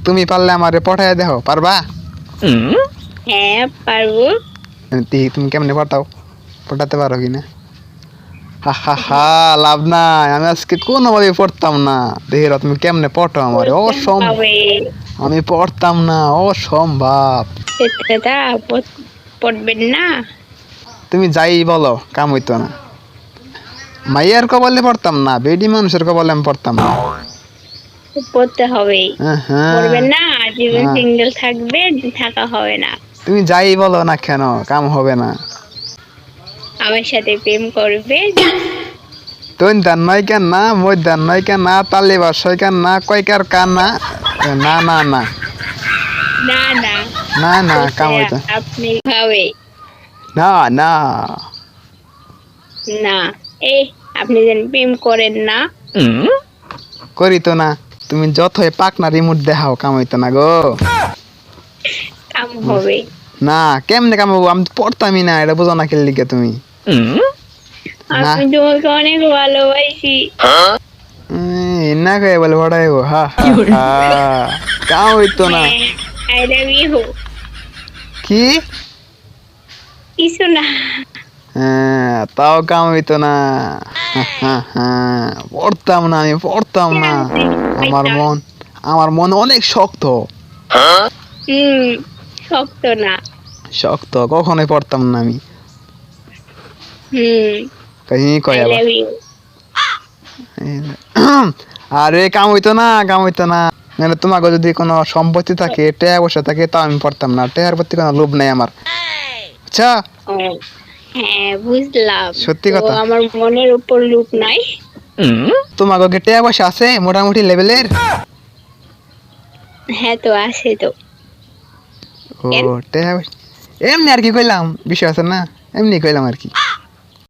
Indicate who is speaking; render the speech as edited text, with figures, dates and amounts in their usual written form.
Speaker 1: তুমি পারলে আমারে পটায় দেখো, পারবা?
Speaker 2: হ্যাঁ পারবো।
Speaker 1: তুমি কেমনে পটাও, পটাতে পারো কিনা? হা হা হা, লাভ নাই, আমি আজকে কোনোভাবে পড়তাম না। দেখি তুমি কেমনে পটাও আমারে।
Speaker 2: পাবে
Speaker 1: আমি পড়তাম না, অসম্ভব।
Speaker 2: সেটা পড়বেন না।
Speaker 1: তুমি যাই বলো কাম হইতো না। মাইয়ার কবলে পড়তাম না, বেডি মানুষের কবলে আমি পড়তাম না।
Speaker 2: পড়তে হবে।
Speaker 1: হ্যাঁ,
Speaker 2: পড়বেন না, জীবন
Speaker 1: হ্যাঁ।
Speaker 2: সিঙ্গেল থাকবে, থাকা হবে না।
Speaker 1: তুমি যাই বলো না কেন, কাম হবে না।
Speaker 2: আমার সাথে প্রেম করবে।
Speaker 1: তুই দান নয় কেন না, মই দান নয় কেন না, তালি বাসয় কেন না, কয়কার কান না, না না না
Speaker 2: না না,
Speaker 1: না না, কাম হইতো
Speaker 2: আপনি ভাবে
Speaker 1: না না।
Speaker 2: না। এই আপনি যেন প্রেম করেন না।
Speaker 1: করি তো না, তুমি যতই পাকনা রিমোট দেখাও, কাম হইতো না গো।
Speaker 2: কাম হবে
Speaker 1: না, কেমনে কাম হবো? আমি তো পড়তামই না, এটা বোঝো না কি লিখে তুমি। না,
Speaker 2: আমি তোমাকে অনেক ভালোবাসি।
Speaker 1: না কয়ে বলে পড়াই গো, হা হা, কাম হইতো না।
Speaker 2: I love you.
Speaker 1: কি?
Speaker 2: কিছু না।
Speaker 1: হ্যাঁ, তাও কাম হইতো না। পড়তাম না, আমি পড়তাম না। আমার মন অনেক শক্ত।
Speaker 2: শক্ত না।
Speaker 1: শক্ত, কখনোই পড়তাম না আমি। কাহিনী
Speaker 2: আই
Speaker 1: কয় আবার।
Speaker 2: Love you.
Speaker 1: আরে কাম হইতো না, কাম হইতো না। মানে তোমাকে যদি কোনো সম্পত্তি থাকে, টাকা পয়সা থাকে, তাও আমি পড়তাম না। টাকার প্রতি কোনো লোভ নাই আমার। আচ্ছা,
Speaker 2: হ্যাঁ বুঝলাম।
Speaker 1: সত্যি
Speaker 2: তো
Speaker 1: কথা।
Speaker 2: আমার মনের উপর লোভ নাই।
Speaker 1: তোমাকে কি টাকা পয়সা আছে মোটামুটি লেভেলের?
Speaker 2: হ্যাঁ তো আছে তো।
Speaker 1: ও, টাকা পয়সা এমনি আর কি কইলাম, বিষয় আছে না, এমনি কইলাম আর কি।